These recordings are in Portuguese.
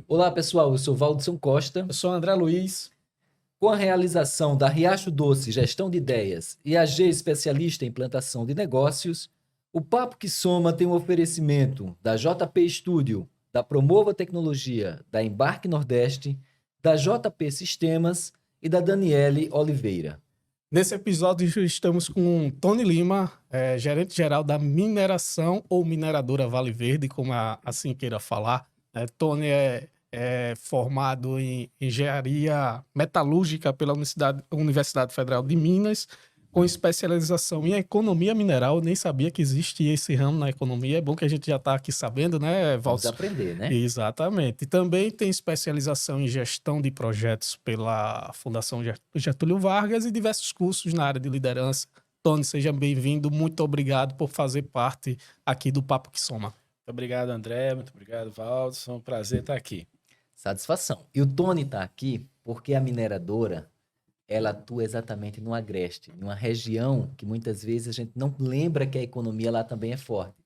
Olá, pessoal. Eu sou Valdson Costa. Eu sou André Luiz. Com a realização da Riacho Doce Gestão de Ideias e a G Especialista em Implantação de Negócios, o Papo que Soma tem um oferecimento da JP Studio, da Promova Tecnologia, da Embarque Nordeste, da JP Sistemas e da Daniele Oliveira. Nesse episódio estamos com Tony Lima, gerente-geral da mineração ou mineradora Vale Verde, como assim queira falar. Tony é formado em engenharia metalúrgica pela Universidade Federal de Minas, com especialização em economia mineral. Eu nem sabia que existia esse ramo na economia. É bom que a gente já está aqui sabendo, né, Valdes? Vamos aprender, né? Exatamente. E também tem especialização em gestão de projetos pela Fundação Getúlio Vargas e diversos cursos na área de liderança. Tony, seja bem-vindo. Muito obrigado por fazer parte aqui do Papo que Soma. Muito obrigado, André. Muito obrigado, Valdes. É um prazer estar aqui. Satisfação. E o Tony está aqui porque a mineradora, ela atua exatamente no Agreste, numa região que muitas vezes a gente não lembra que a economia lá também é forte.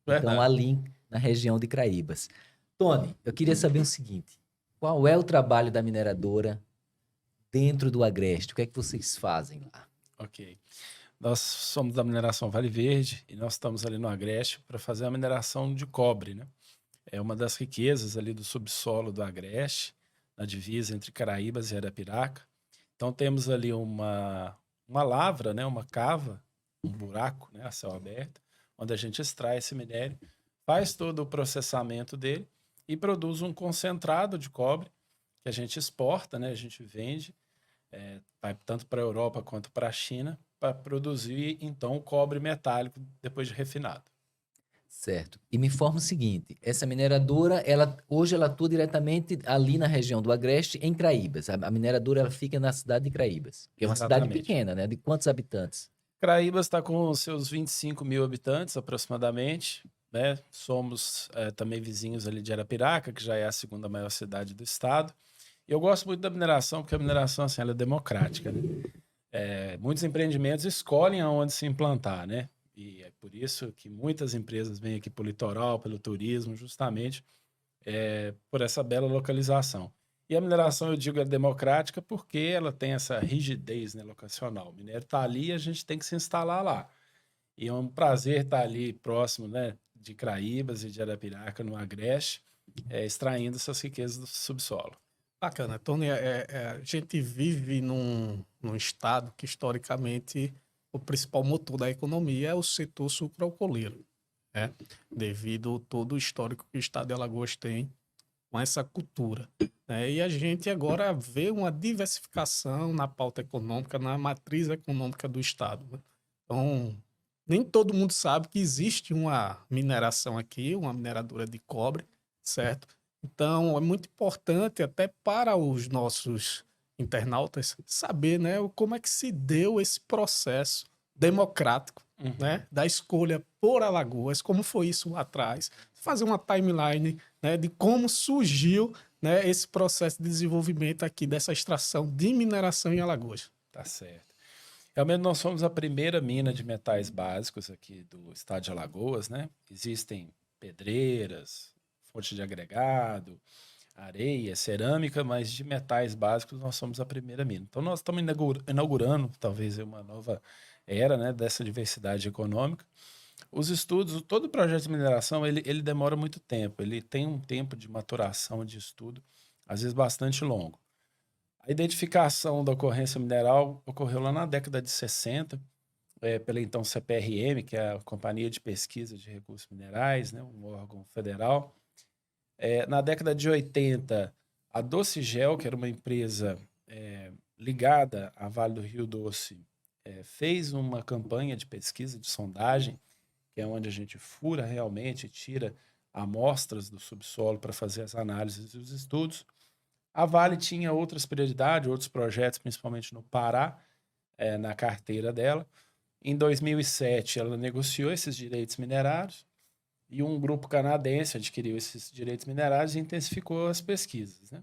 Verdade. Então, ali na região de Craíbas. Tony, eu queria saber o seguinte, qual é o trabalho da mineradora dentro do Agreste? O que é que vocês fazem lá? Ok. Nós somos da mineração Vale Verde e nós estamos ali no Agreste para fazer a mineração de cobre, né? É uma das riquezas ali do subsolo do Agreste, na divisa entre Caraíbas e Arapiraca. Então temos ali uma lavra, né? Uma cava, um buraco, né? A céu aberto, onde a gente extrai esse minério, faz todo o processamento dele e produz um concentrado de cobre que a gente exporta, né? A gente vende, vai tanto para a Europa quanto para a China, para produzir, então, o cobre metálico depois de refinado. Certo. E me informa o seguinte, essa mineradora, hoje ela atua diretamente ali na região do Agreste, em Craíbas. A mineradora ela fica na cidade de Craíbas, que é uma cidade Exatamente. pequena, né? De quantos habitantes? Craíbas está com seus 25 mil habitantes, aproximadamente, né? Somos também vizinhos ali de Arapiraca, que já é a segunda maior cidade do estado. E eu gosto muito da mineração, porque a mineração assim, ela é democrática, né? Muitos empreendimentos escolhem aonde se implantar, né? E é por isso que muitas empresas vêm aqui para o litoral, pelo turismo, justamente por essa bela localização. E a mineração, eu digo, é democrática porque ela tem essa rigidez, né, locacional. O minério está ali e a gente tem que se instalar lá. E é um prazer estar ali próximo, né, de Craíbas e de Arapiraca, no Agreste, extraindo essas riquezas do subsolo. Bacana. Tony, a gente vive num estado que, historicamente, o principal motor da economia é o setor sucroalcooleiro, né? Devido a todo o histórico que o estado de Alagoas tem com essa cultura, né? E a gente agora vê uma diversificação na pauta econômica, na matriz econômica do estado, né? Então, nem todo mundo sabe que existe uma mineração aqui, uma mineradora de cobre, certo? Então, é muito importante até para os nossos internautas saber, né, como é que se deu esse processo democrático, né, da escolha por Alagoas, como foi isso lá atrás, fazer uma timeline, né, de como surgiu, né, esse processo de desenvolvimento aqui dessa extração de mineração em Alagoas. Tá certo. Realmente nós somos a primeira mina de metais básicos aqui do estado de Alagoas, né? Existem pedreiras, fonte de agregado, areia, cerâmica, mas de metais básicos nós somos a primeira mina. Então nós estamos inaugurando talvez uma nova era, né, dessa diversidade econômica. Os estudos, todo o projeto de mineração, ele demora muito tempo, ele tem um tempo de maturação de estudo, às vezes bastante longo. A identificação da ocorrência mineral ocorreu lá na década de 60, pela então CPRM, que é a Companhia de Pesquisa de Recursos Minerais, né, um órgão federal. Na década de 80, a Docigel, que era uma empresa ligada à Vale do Rio Doce, fez uma campanha de pesquisa, de sondagem, que é onde a gente fura realmente, tira amostras do subsolo para fazer as análises e os estudos. A Vale tinha outras prioridades, outros projetos, principalmente no Pará, na carteira dela. Em 2007, ela negociou esses direitos minerários e um grupo canadense adquiriu esses direitos minerais e intensificou as pesquisas, né?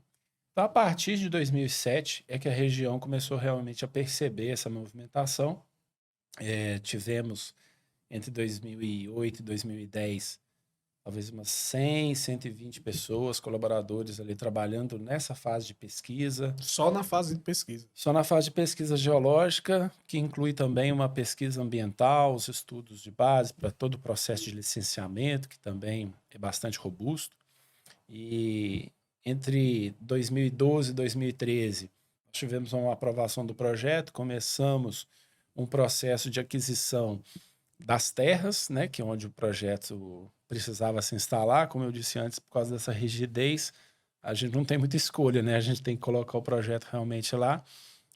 Então, a partir de 2007 é que a região começou realmente a perceber essa movimentação. Tivemos entre 2008 e 2010 talvez umas 100, 120 pessoas, colaboradores ali trabalhando nessa fase de pesquisa. Só na fase de pesquisa. Só na fase de pesquisa geológica, que inclui também uma pesquisa ambiental, os estudos de base para todo o processo de licenciamento, que também é bastante robusto. E entre 2012 e 2013, nós tivemos uma aprovação do projeto, começamos um processo de aquisição das terras, né, que é onde o projeto precisava se instalar. Como eu disse antes, por causa dessa rigidez, a gente não tem muita escolha, né? A gente tem que colocar o projeto realmente lá.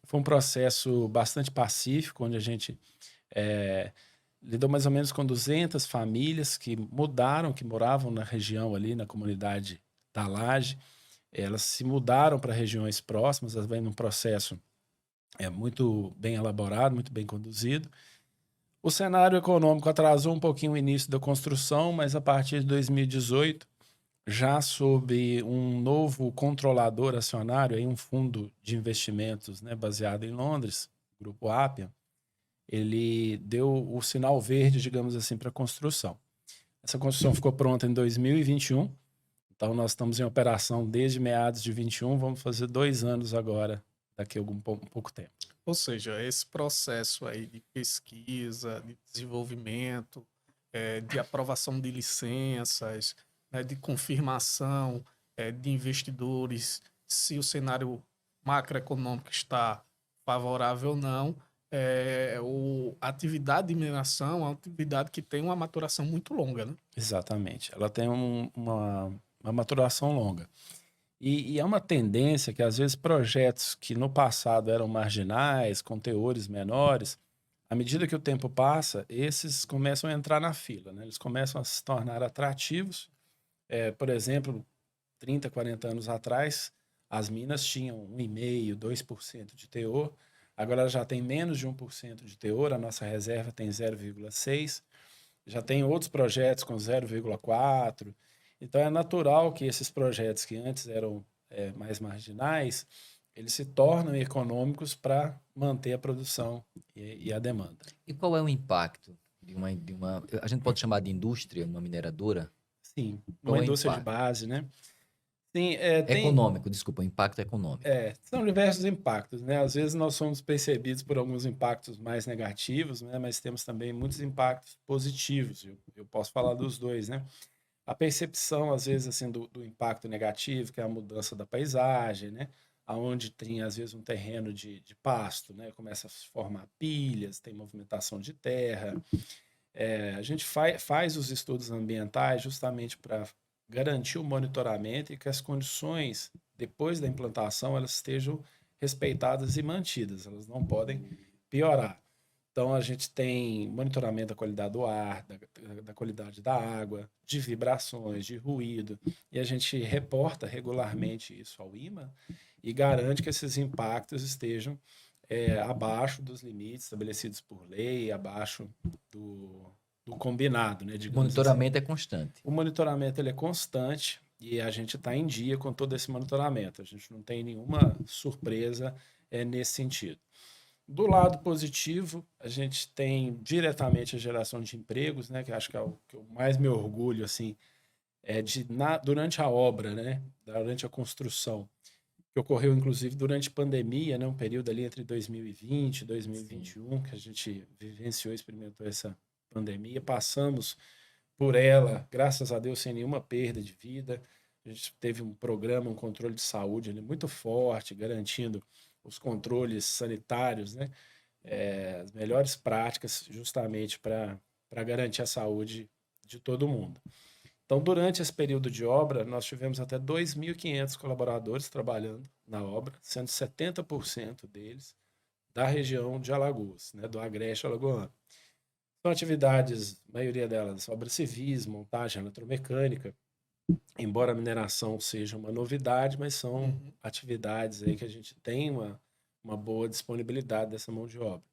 Foi um processo bastante pacífico, onde a gente lidou mais ou menos com 200 famílias que mudaram, que moravam na região ali, na comunidade da Laje. Elas se mudaram para regiões próximas, elas vêm num processo muito bem elaborado, muito bem conduzido. O cenário econômico atrasou um pouquinho o início da construção, mas a partir de 2018, já sob um novo controlador acionário, aí um fundo de investimentos, né, baseado em Londres, o Grupo Appian, ele deu o sinal verde, digamos assim, para a construção. Essa construção ficou pronta em 2021, então nós estamos em operação desde meados de 21, vamos fazer 2 anos agora, daqui a um pouco tempo. Ou seja, esse processo aí de pesquisa, de desenvolvimento, de aprovação de licenças, né, de confirmação de investidores, se o cenário macroeconômico está favorável ou não, a atividade de mineração é uma atividade que tem uma maturação muito longa, né? Exatamente. Ela tem uma maturação longa. E é uma tendência que, às vezes, projetos que no passado eram marginais, com teores menores, à medida que o tempo passa, esses começam a entrar na fila, né? Eles começam a se tornar atrativos. Por exemplo, 30, 40 anos atrás, as minas tinham 1,5%, 2% de teor. Agora ela já tem menos de 1% de teor, a nossa reserva tem 0,6%. Já tem outros projetos com 0,4%. Então é natural que esses projetos que antes eram mais marginais, eles se tornam econômicos para manter a produção e a demanda. E qual é o impacto de uma... A gente pode chamar de indústria, uma mineradora? Sim, Qual uma é o indústria de impacto? base, né? Sim, Econômico, desculpa, o impacto econômico. são diversos impactos, né? Às vezes nós somos percebidos por alguns impactos mais negativos, né? Mas temos também muitos impactos positivos. Eu posso falar dos dois, né? A percepção, às vezes, assim, do impacto negativo, que é a mudança da paisagem, né? Onde tem, às vezes, um terreno de pasto, né? Começa a se formar pilhas, tem movimentação de terra. A gente faz os estudos ambientais justamente para garantir o monitoramento e que as condições, depois da implantação, elas estejam respeitadas e mantidas. Elas não podem piorar. Então, a gente tem monitoramento da qualidade do ar, da qualidade da água, de vibrações, de ruído, e a gente reporta regularmente isso ao IMA e garante que esses impactos estejam abaixo dos limites estabelecidos por lei, abaixo do combinado, né? O monitoramento é constante. O monitoramento ele é constante e a gente está em dia com todo esse monitoramento. A gente não tem nenhuma surpresa nesse sentido. Do lado positivo, a gente tem diretamente a geração de empregos, né, que acho que é o que eu mais me orgulho, assim, durante a obra, né, durante a construção, que ocorreu, inclusive, durante a pandemia, né, um período ali entre 2020 e 2021, Sim. que a gente vivenciou, experimentou essa pandemia, passamos por ela, graças a Deus, sem nenhuma perda de vida. A gente teve um programa, um controle de saúde ali muito forte, garantindo os controles sanitários, né? As melhores práticas justamente para garantir a saúde de todo mundo. Então, durante esse período de obra, nós tivemos até 2.500 colaboradores trabalhando na obra, sendo 70% deles da região de Alagoas, né? Do Agreste Alagoano. São atividades, a maioria delas, obras civis, montagem eletromecânica, embora a mineração seja uma novidade, mas são atividades aí que a gente tem uma boa disponibilidade dessa mão de obra.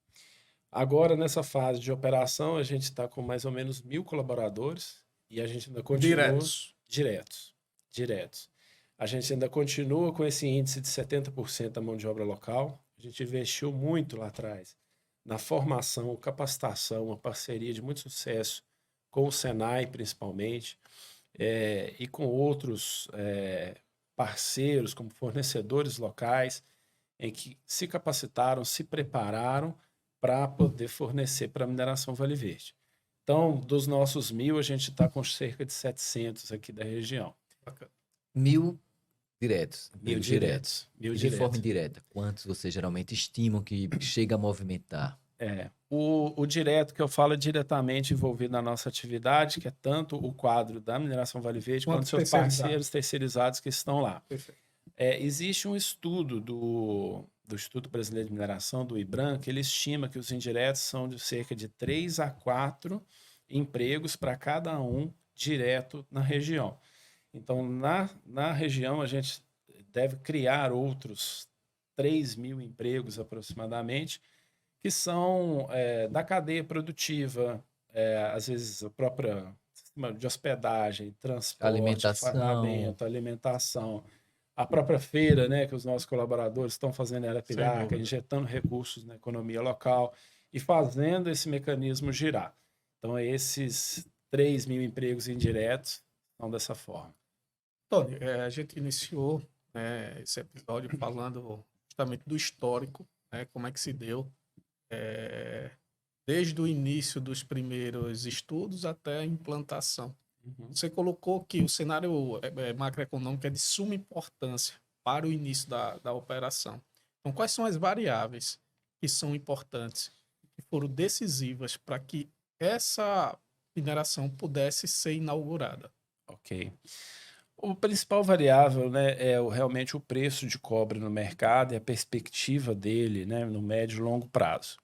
Agora, nessa fase de operação, a gente está com mais ou menos 1.000 colaboradores E a gente ainda continua... Diretos. Diretos. A gente ainda continua com esse índice de 70% da mão de obra local. A gente investiu muito lá atrás na formação, capacitação, uma parceria de muito sucesso com o Senai, principalmente, e com outros parceiros, como fornecedores locais, em que se capacitaram, se prepararam para poder fornecer para a mineração Vale Verde. Então, dos nossos 1.000, a gente está com cerca de 700 aqui da região. 1.000 diretos. 1.000 diretos. 1.000 De diretos. forma indireta, quantos vocês geralmente estimam que chega a movimentar? O direto que eu falo é diretamente envolvido na nossa atividade, que é tanto o quadro da mineração Vale Verde quanto seus parceiros terceirizados que estão lá. Existe um estudo do Instituto Brasileiro de Mineração, do IBRAM, que ele estima que os indiretos são de cerca de 3 a 4 empregos para cada um direto na região. Então, na região, a gente deve criar outros 3.000 empregos aproximadamente, que são da cadeia produtiva, às vezes a própria sistema de hospedagem, transporte, alimentação, a própria feira, né, que os nossos colaboradores estão fazendo em Arapiraca, injetando recursos na economia local e fazendo esse mecanismo girar. Então, esses 3.000 empregos indiretos são dessa forma. Tony, a gente iniciou esse episódio falando justamente do histórico, né, como é que se deu desde o início dos primeiros estudos até a implantação. Você colocou que o cenário macroeconômico é de suma importância para o início da operação. Então, quais são as variáveis que são importantes, que foram decisivas para que essa mineração pudesse ser inaugurada? Ok. O principal variável, né, é realmente o preço de cobre no mercado e a perspectiva dele, né, no médio e longo prazo.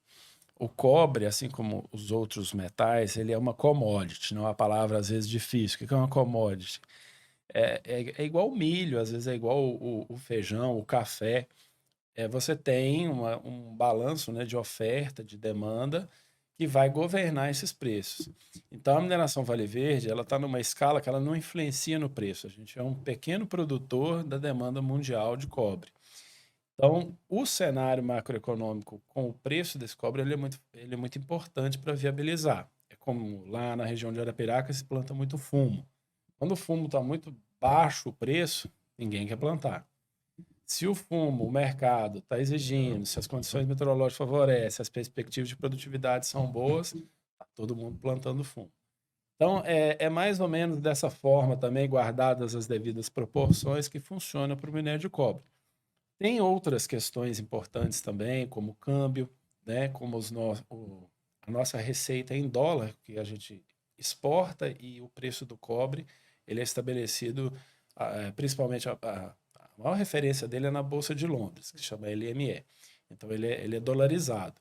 O cobre, assim como os outros metais, ele é uma commodity, não é uma palavra às vezes difícil. O que é uma commodity? É igual o milho, às vezes é igual o feijão, o café. Você tem um balanço, né, de oferta, de demanda, que vai governar esses preços. Então, a mineração Vale Verde, ela está numa escala que ela não influencia no preço. A gente é um pequeno produtor da demanda mundial de cobre. Então, o cenário macroeconômico com o preço desse cobre, ele é muito importante para viabilizar. É como lá na região de Arapiraca se planta muito fumo. Quando o fumo está muito baixo o preço, ninguém quer plantar. Se o fumo, o mercado está exigindo, se as condições meteorológicas favorecem, as perspectivas de produtividade são boas, está todo mundo plantando fumo. Então, é mais ou menos dessa forma também, guardadas as devidas proporções, que funciona para o minério de cobre. Tem outras questões importantes também, como o câmbio, né, como a nossa receita em dólar, que a gente exporta, e o preço do cobre ele é estabelecido, principalmente a maior referência dele é na Bolsa de Londres, que se chama LME. Então, ele é dolarizado.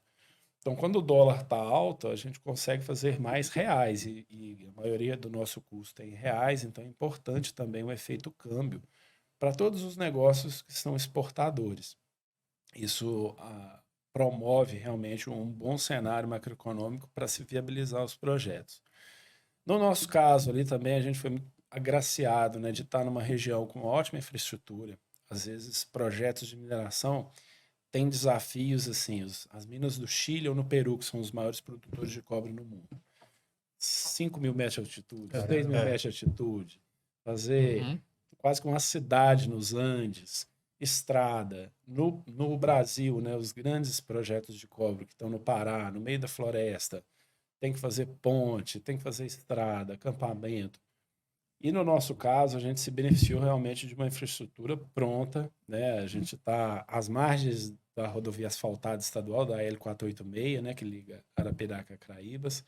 Então, quando o dólar está alto, a gente consegue fazer mais reais, e a maioria do nosso custo é em reais, então é importante também o efeito câmbio para todos os negócios que são exportadores. Isso promove realmente um bom cenário macroeconômico para se viabilizar os projetos. No nosso caso ali também, a gente foi muito agraciado, né, de estar numa região com ótima infraestrutura. Às vezes, projetos de mineração têm desafios, assim, as minas do Chile ou no Peru, que são os maiores produtores de cobre no mundo. 5.000 metros de altitude, 6.000 metros de altitude, fazer quase que uma cidade nos Andes, estrada. No Brasil, né, os grandes projetos de cobre que estão no Pará, no meio da floresta, tem que fazer ponte, tem que fazer estrada, acampamento. E no nosso caso, a gente se beneficiou realmente de uma infraestrutura pronta, né? A gente está às margens da rodovia asfaltada estadual, da L486, né, que liga Arapiraca a Craíbas.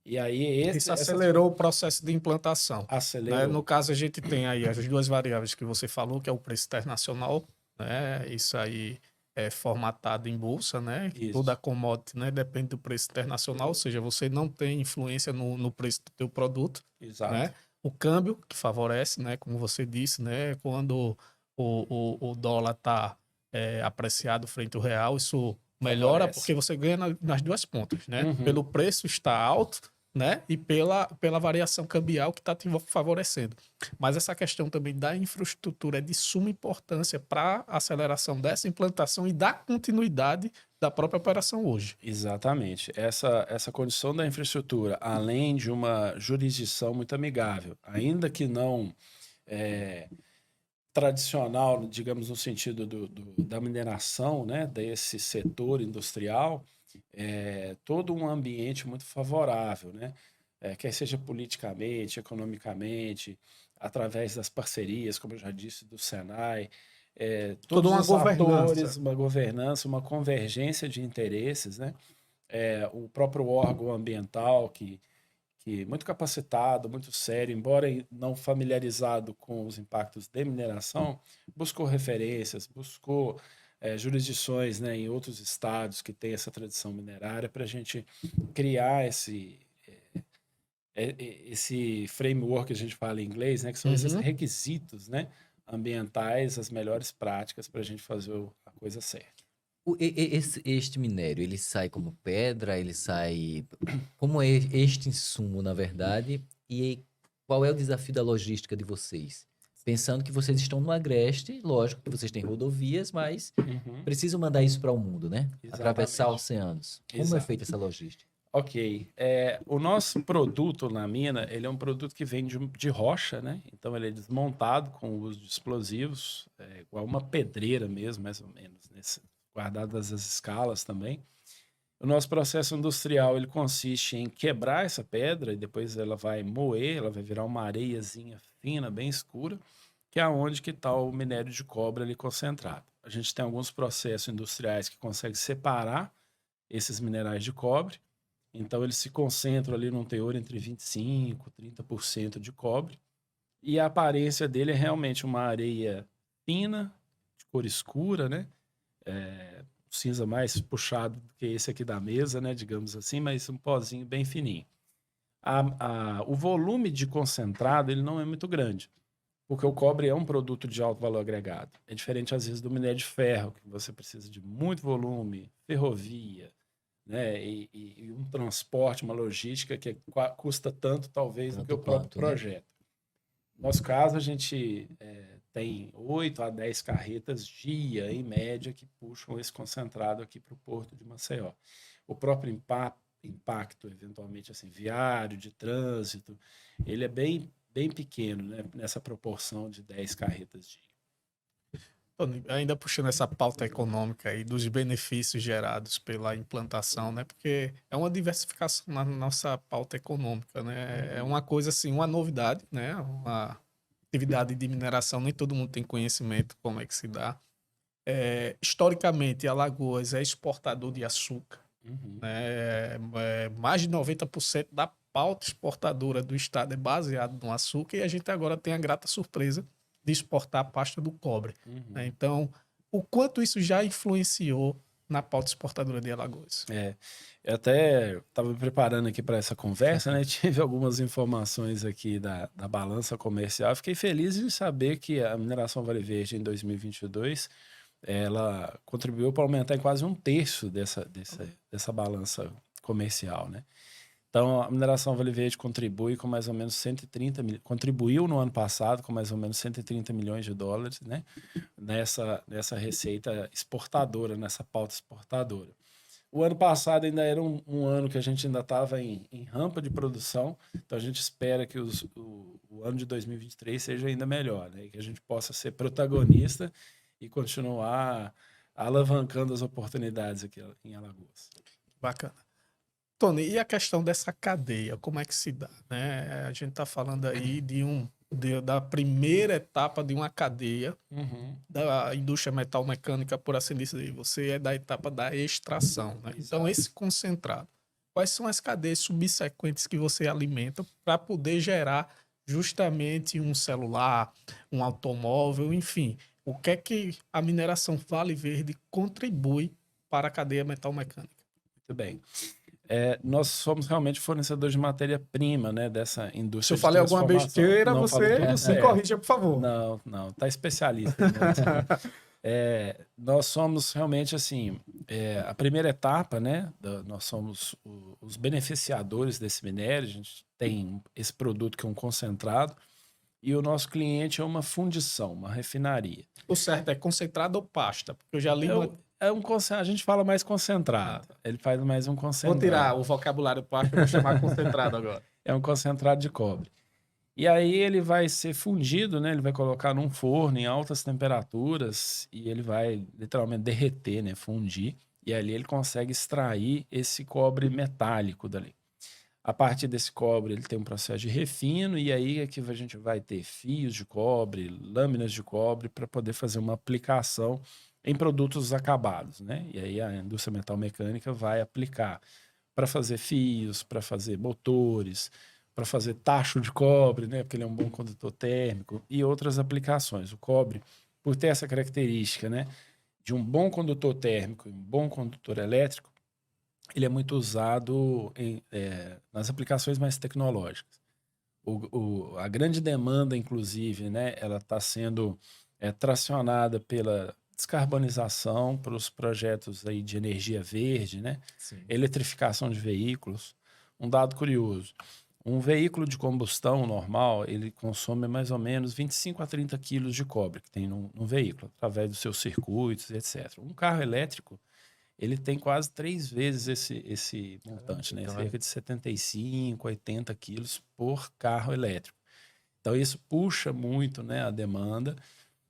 E aí isso acelerou o processo de implantação. Acelerou. Né? No caso, a gente tem aí as duas variáveis que você falou, que é o preço internacional, né? Isso aí é formatado em bolsa, né? Isso. Toda commodity, né, depende do preço internacional, ou seja, você não tem influência no preço do teu produto. Exato. Né? O câmbio, que favorece, né? Como você disse, né? Quando o dólar está apreciado frente ao real, isso melhora porque você ganha nas duas pontas, né? Pelo preço estar alto, né? E pela variação cambial que está te favorecendo. Mas essa questão também da infraestrutura é de suma importância para a aceleração dessa implantação e da continuidade da própria operação hoje. Exatamente. Essa condição da infraestrutura, além de uma jurisdição muito amigável, ainda que não tradicional, digamos, no sentido da mineração, né, desse setor industrial, todo um ambiente muito favorável, né? Quer seja politicamente, economicamente, através das parcerias, como eu já disse, do Senai, Toda todos uma os governança. atores, uma governança, uma convergência de interesses, né? O próprio órgão ambiental, que muito capacitado, muito sério, embora não familiarizado com os impactos de mineração, buscou referências, buscou jurisdições, né, em outros estados que têm essa tradição minerária para a gente criar esse framework que a gente fala em inglês, né, que são esses requisitos, né, ambientais, as melhores práticas para a gente fazer a coisa certa. Este minério, ele sai como pedra, ele sai... Como é este insumo, na verdade? E qual é o desafio da logística de vocês? Pensando que vocês estão no Agreste, lógico que vocês têm rodovias, mas precisam mandar isso para o mundo, né? Atravessar oceanos. Como é feita essa logística? Ok. O nosso produto na mina, ele é um produto que vem de rocha, né? Então ele é desmontado com o uso de explosivos, igual uma pedreira mesmo, mais ou menos, guardadas as escalas também. O nosso processo industrial, ele consiste em quebrar essa pedra e depois ela vai moer, ela vai virar uma areiazinha fina, bem escura, que é onde que está o minério de cobre ali concentrado. A gente tem alguns processos industriais que conseguem separar esses minerais de cobre, então eles se concentram ali num teor entre 25% e 30% de cobre, e a aparência dele é realmente uma areia fina, de cor escura, né? Cinza mais puxado do que esse aqui da mesa, né, digamos assim, mas um pozinho bem fininho. O volume de concentrado ele não é muito grande, porque o cobre é um produto de alto valor agregado. É diferente, às vezes, do minério de ferro, que você precisa de muito volume, ferrovia, né, e um transporte, uma logística que custa tanto, talvez, do que o próprio projeto. No nosso caso, a gente tem 8 a 10 carretas dia, em média, que puxam esse concentrado aqui para o porto de Maceió. O próprio impacto, eventualmente, assim, viário, de trânsito, ele é bem pequeno, né, nessa proporção de 10 carretas dia. Ainda puxando essa pauta econômica e dos benefícios gerados pela implantação, né? Porque é uma diversificação na nossa pauta econômica, né? É uma coisa assim, uma novidade, né? Uma atividade de mineração, nem todo mundo tem conhecimento como é que se dá. Historicamente, Alagoas é exportador de açúcar, né? Mais de 90% da pauta exportadora do estado é baseado no açúcar e a gente agora tem a grata surpresa de exportar a pasta do cobre. Né? Então, o quanto isso já influenciou na pauta exportadora de Alagoas? Eu até estava me preparando aqui para essa conversa, né? Tive algumas informações aqui da balança comercial. Fiquei feliz em saber que a mineração Vale Verde em 2022 ela contribuiu para aumentar em quase 1/3 dessa balança comercial, né? Então, a mineração Vale Verde contribui com mais ou menos contribuiu no ano passado com mais ou menos 130 milhões de dólares, né? Nessa receita exportadora, nessa pauta exportadora. O ano passado ainda era um ano que a gente ainda estava em rampa de produção, então a gente espera que o ano de 2023 seja ainda melhor, né? Que a gente possa ser protagonista e continuar alavancando as oportunidades aqui em Alagoas. Bacana. Tony, e a questão dessa cadeia, como é que se dá? Né? A gente está falando aí da primeira etapa de uma cadeia da indústria metalmecânica, por assim dizer. Você é da etapa da extração. Né? Então, esse concentrado, quais são as cadeias subsequentes que você alimenta para poder gerar justamente um celular, um automóvel, enfim. O que é que a mineração Vale Verde contribui para a cadeia metalmecânica? Muito bem. Nós somos realmente fornecedores de matéria-prima, né, dessa indústria. Se eu falei alguma besteira, você me corrija, por favor. Não, tá especialista. Nós somos realmente assim, a primeira etapa, né? Nós somos os beneficiadores desse minério. A gente tem esse produto que é um concentrado e o nosso cliente é uma fundição, uma refinaria. O certo é concentrado ou pasta? Porque eu já li uma. A gente fala mais concentrado. Ah, Ele faz mais um vou concentrado. tirar o vocabulário pasta e vou chamar concentrado agora. É um concentrado de cobre. E aí ele vai ser fundido, né? Ele vai colocar num forno em altas temperaturas e ele vai literalmente derreter, né? Fundir. E ali ele consegue extrair esse cobre metálico dali. A partir desse cobre, ele tem um processo de refino, e aí é que a gente vai ter fios de cobre, lâminas de cobre, para poder fazer uma aplicação em produtos acabados, né? E aí a indústria metal-mecânica vai aplicar para fazer fios, para fazer motores, para fazer tacho de cobre, né? Porque ele é um bom condutor térmico, e outras aplicações. O cobre, por ter essa característica, né? De um bom condutor térmico e um bom condutor elétrico, ele é muito usado nas aplicações mais tecnológicas. A grande demanda, inclusive, né, ela está sendo tracionada pela descarbonização, para os projetos aí de energia verde, né, Sim. eletrificação de veículos. Um dado curioso, um veículo de combustão normal, ele consome mais ou menos 25 a 30 quilos de cobre que tem num veículo, através dos seus circuitos, etc. Um carro elétrico, ele tem quase 3 vezes esse montante, né? Então, Cerca de 75, 80 quilos por carro elétrico. Então, isso puxa muito, né, a demanda,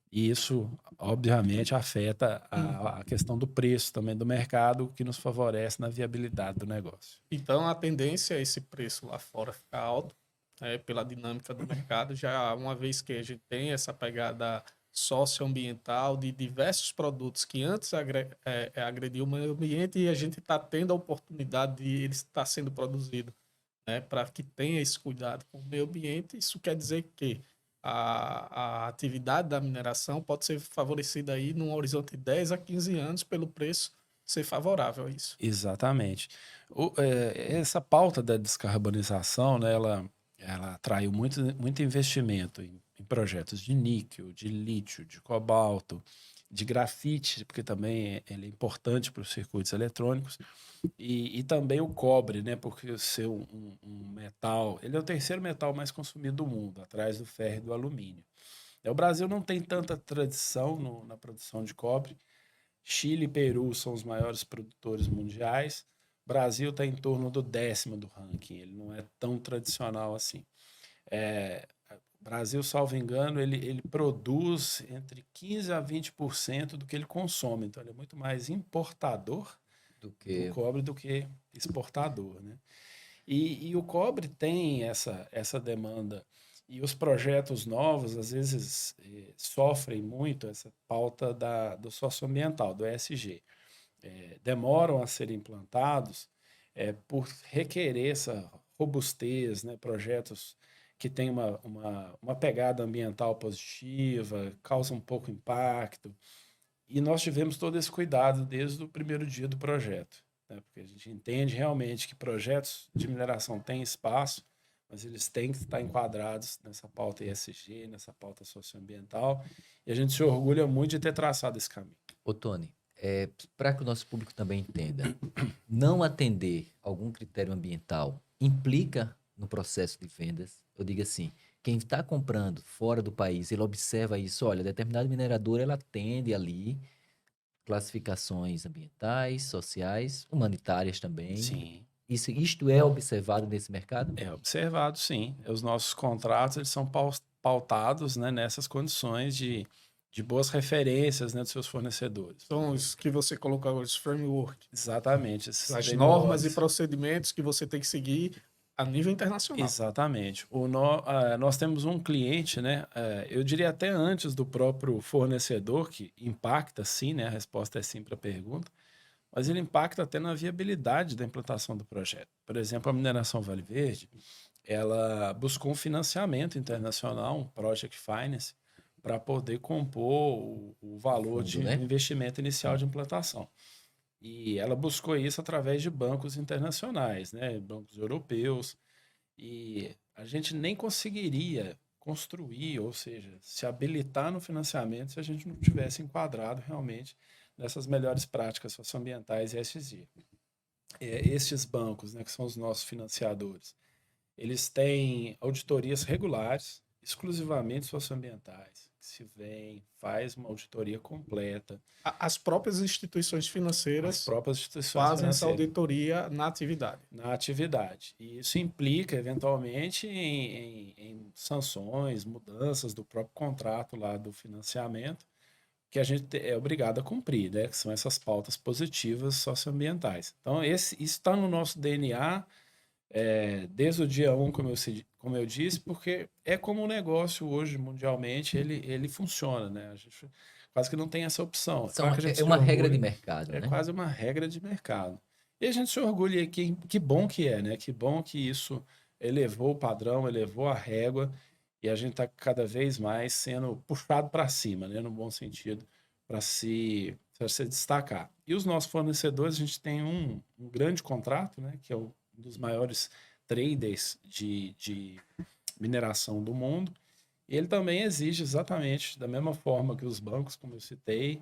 e isso, obviamente, afeta a questão do preço também do mercado, o que nos favorece na viabilidade do negócio. Então, a tendência é esse preço lá fora ficar alto, pela dinâmica do mercado, já uma vez que a gente tem essa pegada socioambiental de diversos produtos que antes agrediam o meio ambiente, e a gente está tendo a oportunidade de ele estar sendo produzido, né, para que tenha esse cuidado com o meio ambiente. Isso quer dizer que a atividade da mineração pode ser favorecida aí num horizonte de 10 a 15 anos pelo preço ser favorável a isso. Exatamente. Essa pauta da descarbonização, né, ela atraiu muito investimento em projetos de níquel, de lítio, de cobalto, de grafite, porque também ele é importante para os circuitos eletrônicos, e também o cobre, né, porque ser um metal, ele é o terceiro metal mais consumido do mundo, atrás do ferro e do alumínio. O Brasil não tem tanta tradição na produção de cobre. Chile e Peru são os maiores produtores mundiais. O Brasil está em torno do 10º do ranking. Ele não é tão tradicional assim. O Brasil, salvo engano, ele produz entre 15% a 20% do que ele consome. Então, ele é muito mais importador do do que cobre do que exportador, né? E o cobre tem essa demanda. E os projetos novos, às vezes, sofrem muito essa pauta do socioambiental, do ESG. Demoram a serem implantados por requerer essa robustez, né? Projetos que têm uma pegada ambiental positiva, causam pouco impacto. E nós tivemos todo esse cuidado desde o primeiro dia do projeto, né? Porque a gente entende realmente que projetos de mineração têm espaço, mas eles têm que estar enquadrados nessa pauta ESG, nessa pauta socioambiental, e a gente se orgulha muito de ter traçado esse caminho. Ô, Tony, para que o nosso público também entenda, não atender algum critério ambiental implica no processo de vendas. Eu digo assim, quem está comprando fora do país, ele observa isso, olha, determinada mineradora, ela atende ali classificações ambientais, sociais, humanitárias também. Sim, Isto é observado nesse mercado? é observado, sim. Os nossos contratos, eles são pautados, né, nessas condições de boas referências, né, dos seus fornecedores. São os que você colocou, os framework, Exatamente. Esses as frameworks. normas e procedimentos que você tem que seguir a nível internacional. Exatamente. Nós temos um cliente, né? Eu diria até antes do próprio fornecedor, que impacta sim, né? A resposta é sim para a pergunta, mas ele impacta até na viabilidade da implantação do projeto. Por exemplo, a mineração Vale Verde, ela buscou um financiamento internacional, um Project Finance, para poder compor o valor Fundo, né? do investimento inicial de implantação. E ela buscou isso através de bancos internacionais, né? Bancos europeus. E a gente nem conseguiria construir, ou seja, se habilitar no financiamento se a gente não tivesse enquadrado realmente nessas melhores práticas socioambientais e ESG. Estes bancos, né, que são os nossos financiadores, eles têm auditorias regulares, exclusivamente socioambientais. Se vem, faz uma auditoria completa. As próprias instituições As financeiras próprias instituições fazem essa financeiras auditoria na atividade. na atividade. E isso implica, eventualmente, em sanções, mudanças do próprio contrato lá do financiamento, que a gente é obrigado a cumprir, né? Que são essas pautas positivas socioambientais. Então, isso está no nosso DNA desde o dia 1, como eu disse, porque é como o negócio hoje, mundialmente, ele funciona, né? A gente quase que não tem essa opção. Claro que a gente É se uma regra de orgulha, mercado, é né? quase uma regra de mercado. E a gente se orgulha que bom que é, né? Que bom que isso elevou o padrão, elevou a régua, e a gente está cada vez mais sendo puxado para cima, né? No bom sentido, para se destacar. E os nossos fornecedores, a gente tem um grande contrato, né? Que é um dos maiores traders de mineração do mundo. E ele também exige exatamente, da mesma forma que os bancos, como eu citei,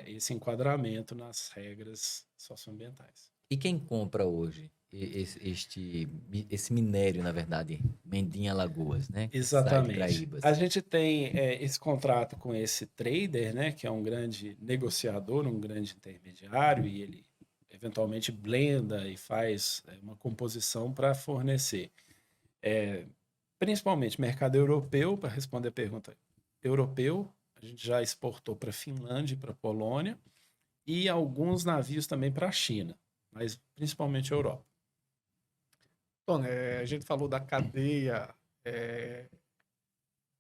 esse enquadramento nas regras socioambientais. E quem compra hoje esse minério, na verdade, Mendinha Lagoas, né? Que sai de Exatamente. Craíbas. A gente tem esse contrato com esse trader, né, que é um grande negociador, um grande intermediário, e ele eventualmente blenda e faz uma composição para fornecer, principalmente mercado europeu, para responder a pergunta, europeu, a gente já exportou para a Finlândia e para a Polônia, e alguns navios também para a China, mas principalmente a Europa. Tony, a gente falou da cadeia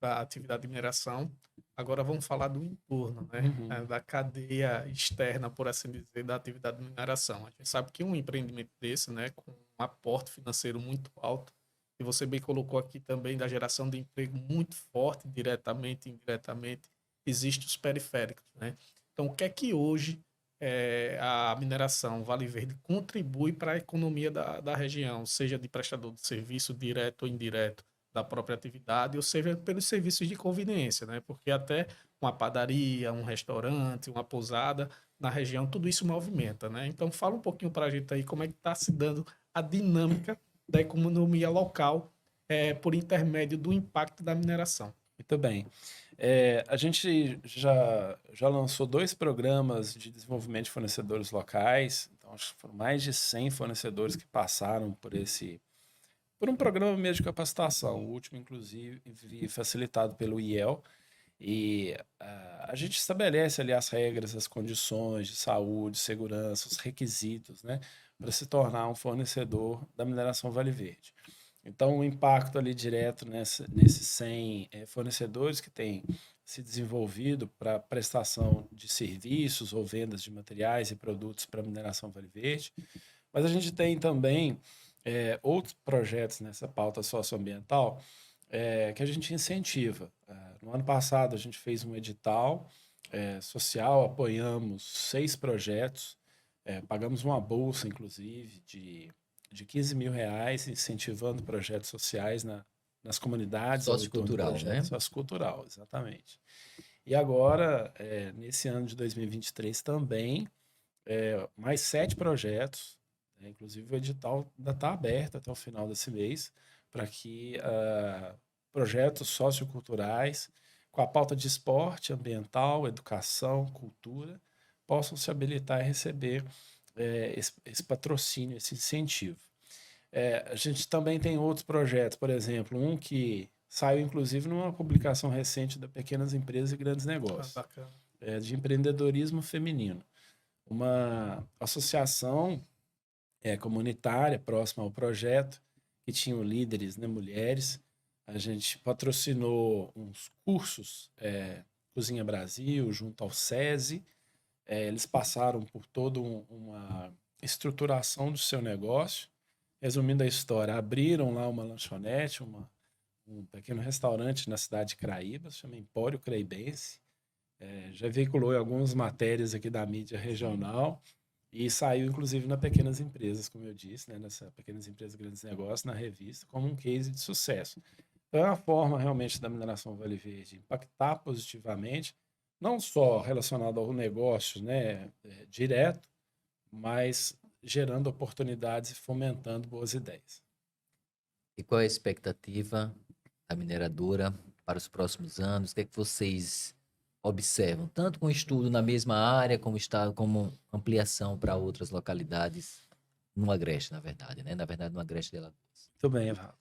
da atividade de mineração. Agora vamos falar do entorno, né? Uhum. Da cadeia externa, por assim dizer, da atividade de mineração. A gente sabe que um empreendimento desse, né, com um aporte financeiro muito alto, e você bem colocou aqui também da geração de emprego muito forte, diretamente e indiretamente, existem os periféricos, né? Então, o que é que hoje a mineração Vale Verde contribui para a economia da região, seja de prestador de serviço direto ou indireto da própria atividade, ou seja, pelos serviços de conveniência, né? Porque até uma padaria, um restaurante, uma pousada na região, tudo isso movimenta, né? Então, fala um pouquinho para a gente aí como é que está se dando a dinâmica da economia local por intermédio do impacto da mineração. Muito bem. A gente já lançou 2 programas de desenvolvimento de fornecedores locais. Então, acho que foram mais de 100 fornecedores que passaram por um programa mesmo de capacitação. O último, inclusive, facilitado pelo IEL. E a gente estabelece ali as regras, as condições de saúde, segurança, os requisitos, né, para se tornar um fornecedor da mineração Vale Verde. Então, o impacto ali direto nesses 100 fornecedores que têm se desenvolvido para prestação de serviços ou vendas de materiais e produtos para mineração Vale Verde. Mas a gente tem também outros projetos nessa pauta socioambiental que a gente incentiva. No ano passado, a gente fez um edital social, apoiamos 6 projetos, pagamos uma bolsa, inclusive, de 15 mil reais, incentivando projetos sociais nas comunidades. Sociocultural, né? Sociocultural, exatamente. E agora, nesse ano de 2023 também, mais 7 projetos, né? Inclusive o edital ainda está aberto até o final desse mês, para que projetos socioculturais com a pauta de esporte, ambiental, educação, cultura, possam se habilitar e receber esse patrocínio, esse incentivo. A gente também tem outros projetos, por exemplo, um que saiu inclusive numa publicação recente da Pequenas Empresas e Grandes Negócios, Bacana. de empreendedorismo feminino. Uma associação comunitária próxima ao projeto, que tinham líderes, né, mulheres. A gente patrocinou uns cursos, Cozinha Brasil, junto ao SESI. Eles passaram por toda uma estruturação do seu negócio. Resumindo a história, abriram lá uma lanchonete, um pequeno restaurante na cidade de Craíbas, chama Empório Creibense. Já veiculou em algumas matérias aqui da mídia regional e saiu, inclusive, na Pequenas Empresas, como eu disse, né, nessa Pequenas Empresas Grandes Negócios, na revista, como um case de sucesso. é a forma realmente da mineração Vale Verde impactar positivamente, não só relacionado ao negócio, né, direto, mas gerando oportunidades e fomentando boas ideias. E qual é a expectativa da mineradora para os próximos anos? O que é que vocês observam, tanto com estudo na mesma área, como estado, como ampliação para outras localidades no Agreste, na verdade, né? Na verdade, no Agreste de Alagoas. Muito bem, Evaldo.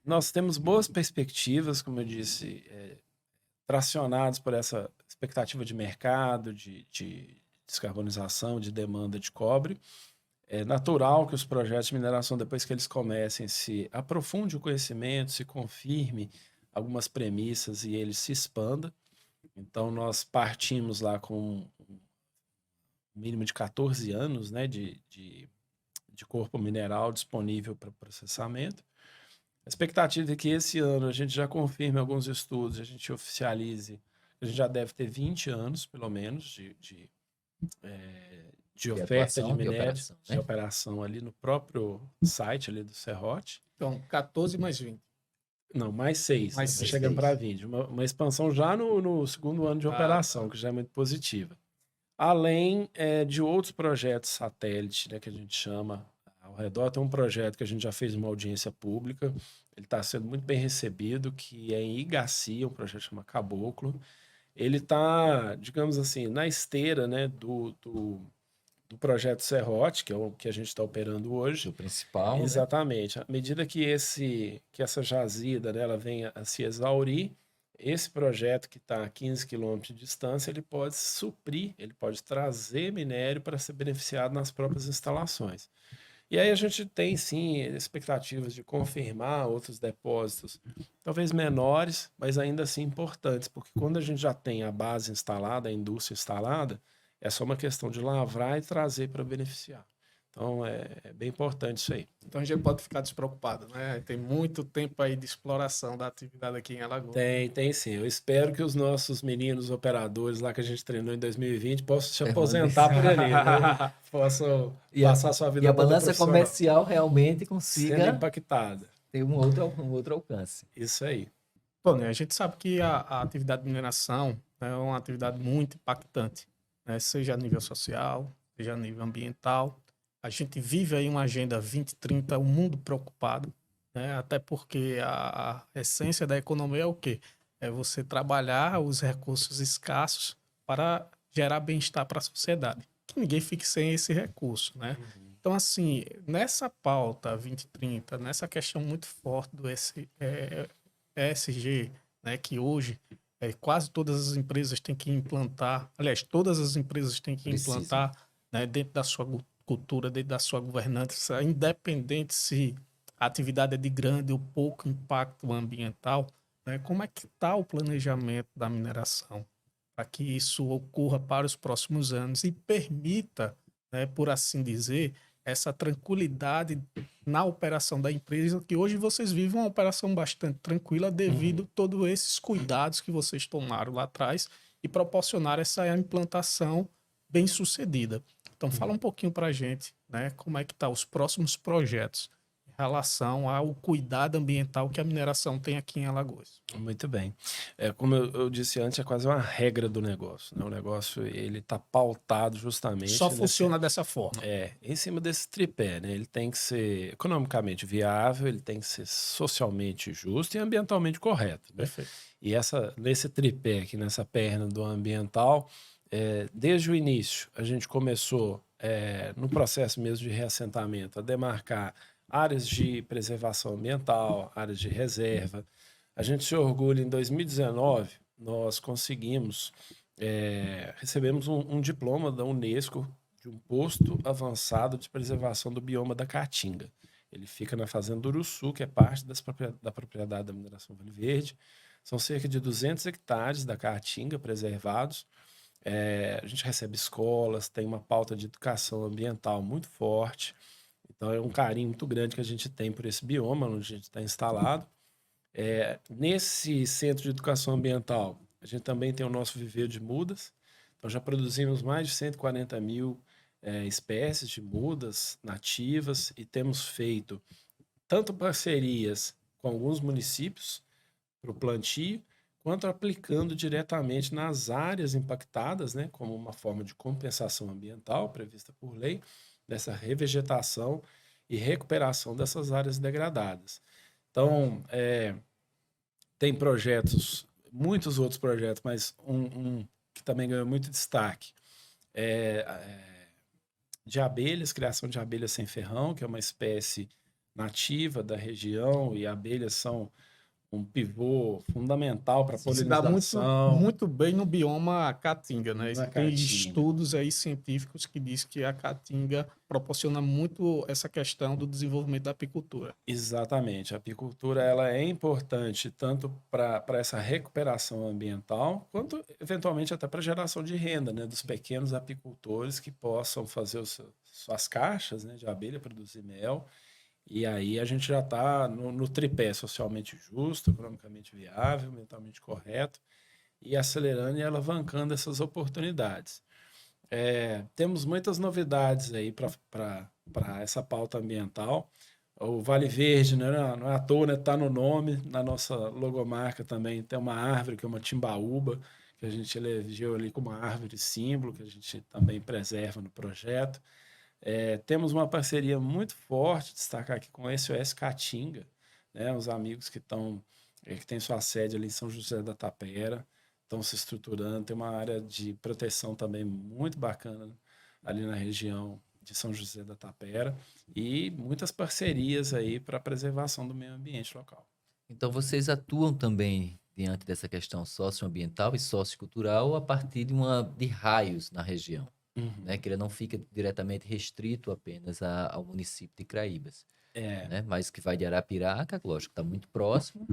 Nós temos boas perspectivas, como eu disse, tracionados por essa expectativa de mercado, de descarbonização, de demanda de cobre. É natural que os projetos de mineração, depois que eles comecem, se aprofunde o conhecimento, se confirme algumas premissas e ele se expanda. Então, nós partimos lá com um mínimo de 14 anos, né, de corpo mineral disponível para processamento. A expectativa é que esse ano a gente já confirme alguns estudos, a gente oficialize, a gente já deve ter 20 anos, pelo menos, de oferta de minério, de operação ali no próprio site ali do Serrote. Então, 14 mais 20. Não, mais 6. Mais 6. Chegando para 20. Uma expansão já no segundo ano de operação, tá. que já é muito positiva. Além de outros projetos satélite, né, que a gente chama ao redor. Tem um projeto que a gente já fez uma audiência pública, ele está sendo muito bem recebido, que é em Igaci, um projeto que chama Caboclo. Ele está, digamos assim, na esteira, né, do projeto Serrote, que é o que a gente está operando hoje. O principal. Exatamente. Né? À medida que essa jazida, né, ela venha a se exaurir, esse projeto que está a 15 quilômetros de distância, ele pode suprir, ele pode trazer minério para ser beneficiado nas próprias instalações. E aí a gente tem, sim, expectativas de confirmar outros depósitos, talvez menores, mas ainda assim importantes, porque quando a gente já tem a base instalada, a indústria instalada, é só uma questão de lavrar e trazer para beneficiar. Então, é bem importante isso aí. Então, a gente pode ficar despreocupado, né? Tem muito tempo aí de exploração da atividade aqui em Alagoas. Tem sim. Eu espero que os nossos meninos operadores lá que a gente treinou em 2020 possam se aposentar por ali, né? Possam passar a sua vida toda. E a balança comercial realmente consiga sendo impactada. Ter um outro alcance. Isso aí. Bom, né, a gente sabe que a atividade de mineração é uma atividade muito impactante, né? Seja a nível social, seja a nível ambiental. A gente vive aí uma agenda 2030, um mundo preocupado, né? Até porque a essência da economia é o quê? É você trabalhar os recursos escassos para gerar bem-estar para a sociedade. Que ninguém fique sem esse recurso, né? Uhum. Então, assim, nessa pauta 2030, nessa questão muito forte do ESG, né, que hoje quase todas as empresas têm que implantar, aliás, todas as empresas têm que implantar, né, dentro da sua cultura, dentro da sua governança, independente se a atividade é de grande ou pouco impacto ambiental, né, como é que está o planejamento da mineração para que isso ocorra para os próximos anos e permita, né, por assim dizer, essa tranquilidade na operação da empresa, que hoje vocês vivem uma operação bastante tranquila devido a todos esses cuidados que vocês tomaram lá atrás e proporcionaram essa implantação bem sucedida. Então, fala um pouquinho para a gente, né, como é que tá os próximos projetos em relação ao cuidado ambiental que a mineração tem aqui em Alagoas. Muito bem. Como eu disse antes, é quase uma regra do negócio, né? O negócio ele está pautado justamente... Só funciona dessa forma. Em cima desse tripé, né? Ele tem que ser economicamente viável, ele tem que ser socialmente justo e ambientalmente correto. Né? Perfeito. E nesse tripé aqui, nessa perna do ambiental... desde o início, a gente começou, no processo mesmo de reassentamento, a demarcar áreas de preservação ambiental, áreas de reserva. A gente se orgulha, em 2019, nós conseguimos, recebemos um diploma da Unesco de um posto avançado de preservação do bioma da Caatinga. Ele fica na Fazenda Uruçu, que é parte da propriedade da mineração Vale Verde. São cerca de 200 hectares da Caatinga preservados. A gente recebe escolas, tem uma pauta de educação ambiental muito forte. Então, é um carinho muito grande que a gente tem por esse bioma onde a gente está instalado. Nesse centro de educação ambiental, a gente também tem o nosso viveiro de mudas. Então, já produzimos mais de 140 mil espécies de mudas nativas e temos feito tanto parcerias com alguns municípios para o plantio, quanto aplicando diretamente nas áreas impactadas, né, como uma forma de compensação ambiental prevista por lei, dessa revegetação e recuperação dessas áreas degradadas. Então, tem projetos, muitos outros projetos, mas um que também ganhou muito destaque de abelhas, criação de abelhas sem ferrão, que é uma espécie nativa da região, e abelhas são um pivô fundamental para a Se dá polinização. muito bem no bioma caatinga, né? Na Tem Caatinga. estudos aí científicos que dizem que a caatinga proporciona muito essa questão do desenvolvimento da apicultura. Exatamente. A apicultura ela é importante tanto para essa recuperação ambiental, quanto eventualmente até para a geração de renda, né, dos pequenos apicultores que possam fazer suas caixas, né, de abelha, produzir mel. E aí a gente já está no tripé socialmente justo, economicamente viável, mentalmente correto, e acelerando e alavancando essas oportunidades. Temos muitas novidades aí para essa pauta ambiental. O Vale Verde, né, não é à toa, né, tá no nome, na nossa logomarca também tem uma árvore, que é uma timbaúba, que a gente elegeu ali como uma árvore símbolo, que a gente também preserva no projeto. Temos uma parceria muito forte, destacar aqui com o SOS Caatinga, né, os amigos que têm sua sede ali em São José da Tapera, estão se estruturando, tem uma área de proteção também muito bacana ali na região de São José da Tapera, e muitas parcerias aí para a preservação do meio ambiente local. Então, vocês atuam também diante dessa questão socioambiental e sociocultural a partir de raios na região, né? Que ele não fica diretamente restrito apenas ao município de Craíbas, né? Mas que vai de Arapiraca, lógico, está muito próximo,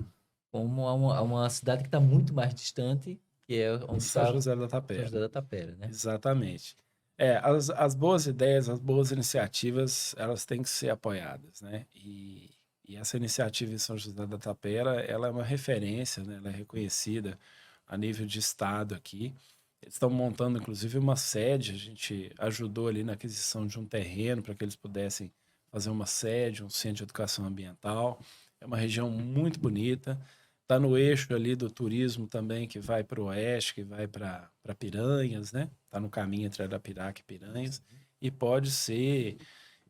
como a uma cidade que está muito mais distante, que é onde São está José da São Tapera. José da Tapera, né? Exatamente. As boas ideias, as boas iniciativas, elas têm que ser apoiadas, né? E essa iniciativa em São José da Tapera, ela é uma referência, né? Ela é reconhecida a nível de estado aqui. Eles estão montando, inclusive, uma sede. A gente ajudou ali na aquisição de um terreno para que eles pudessem fazer uma sede, um centro de educação ambiental. É uma região muito bonita. Está no eixo ali do turismo também, que vai para o oeste, que vai para Piranhas, né? Está no caminho entre Arapiraca e Piranhas. E pode ser,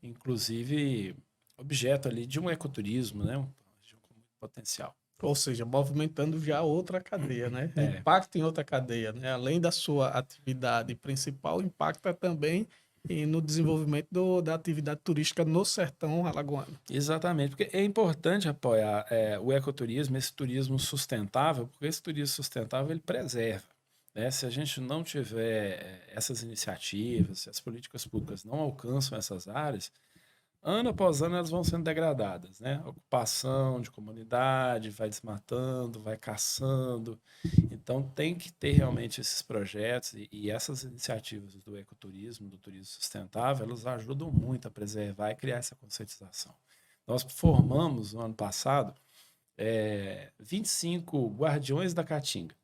inclusive, objeto ali de um ecoturismo, né? Uma região com muito potencial. Ou seja, movimentando já outra cadeia, né? Impacta em outra cadeia, né? Além da sua atividade principal, impacta também no desenvolvimento da atividade turística no sertão alagoano. Exatamente, porque é importante apoiar o ecoturismo, esse turismo sustentável, porque esse turismo sustentável ele preserva, né? Se a gente não tiver essas iniciativas, se as políticas públicas não alcançam essas áreas, ano após ano elas vão sendo degradadas, né? Ocupação de comunidade, vai desmatando, vai caçando. Então tem que ter realmente esses projetos e essas iniciativas do ecoturismo, do turismo sustentável, elas ajudam muito a preservar e criar essa conscientização. Nós formamos no ano passado 25 Guardiões da Caatinga.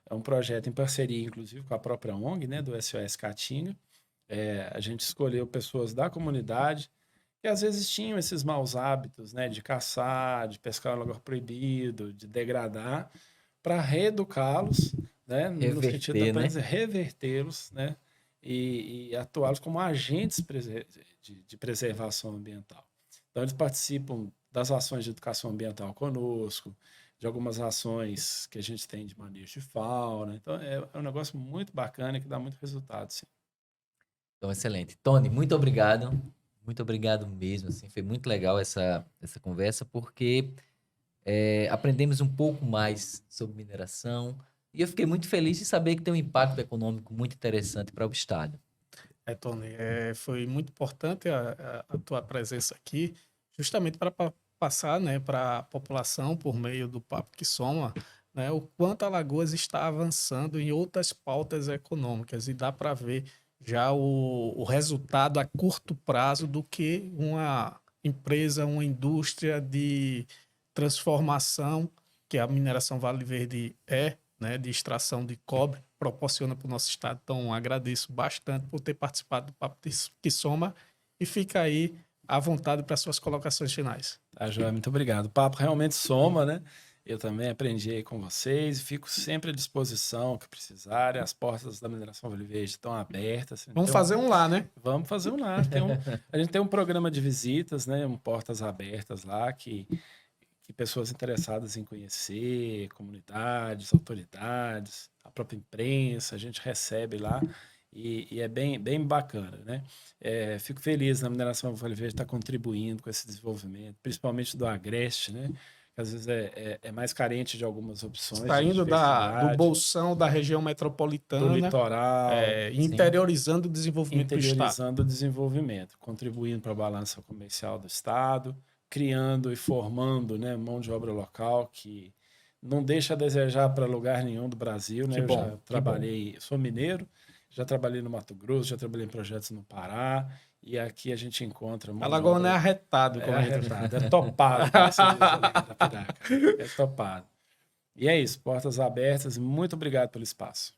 É um projeto em parceria, inclusive, com a própria ONG, né, do SOS Caatinga. A gente escolheu pessoas da comunidade que às vezes tinham esses maus hábitos, né, de caçar, de pescar em lugar proibido, de degradar, para reeducá-los, né, no sentido da revertê-los, né, e atuá-los como agentes de preservação ambiental. Então, eles participam das ações de educação ambiental conosco, de algumas ações que a gente tem de manejo de fauna. Então, é um negócio muito bacana e que dá muito resultado, sim. Então, excelente. Tony, muito obrigado. Muito obrigado mesmo, assim, foi muito legal essa conversa, porque aprendemos um pouco mais sobre mineração e eu fiquei muito feliz de saber que tem um impacto econômico muito interessante para o estado. Tony, foi muito importante a tua presença aqui, justamente para passar, né, para a população, por meio do Papo que Soma, né, o quanto Alagoas está avançando em outras pautas econômicas, e dá para ver já o resultado a curto prazo do que uma empresa, uma indústria de transformação, que a mineração Vale Verde né, de extração de cobre, proporciona para o nosso estado. Então, agradeço bastante por ter participado do Papo que Soma, e fica aí à vontade para suas colocações finais. Tá, Joia, muito obrigado. O papo realmente soma, né? Eu também aprendi aí com vocês e fico sempre à disposição que precisarem. As portas da Mineração Vale Verde estão abertas. Vamos fazer um lá, né? Vamos fazer um lá. A gente tem um programa de visitas, né? Portas abertas lá que pessoas interessadas em conhecer, comunidades, autoridades, a própria imprensa, a gente recebe lá e é bem bacana, né? Fico feliz na Mineração Vale Verde estar contribuindo com esse desenvolvimento, principalmente do Agreste, né? Que às vezes é mais carente de algumas opções. Saindo do bolsão da região metropolitana, do litoral, interiorizando o desenvolvimento do Estado. Interiorizando o desenvolvimento, contribuindo para a balança comercial do Estado, criando e formando, né, mão de obra local que não deixa a desejar para lugar nenhum do Brasil, né? Já trabalhei, sou mineiro, já trabalhei no Mato Grosso, já trabalhei em projetos no Pará, e aqui a gente encontra... Alagoas não é arretado. É topado. É topado. E é isso, portas abertas, muito obrigado pelo espaço.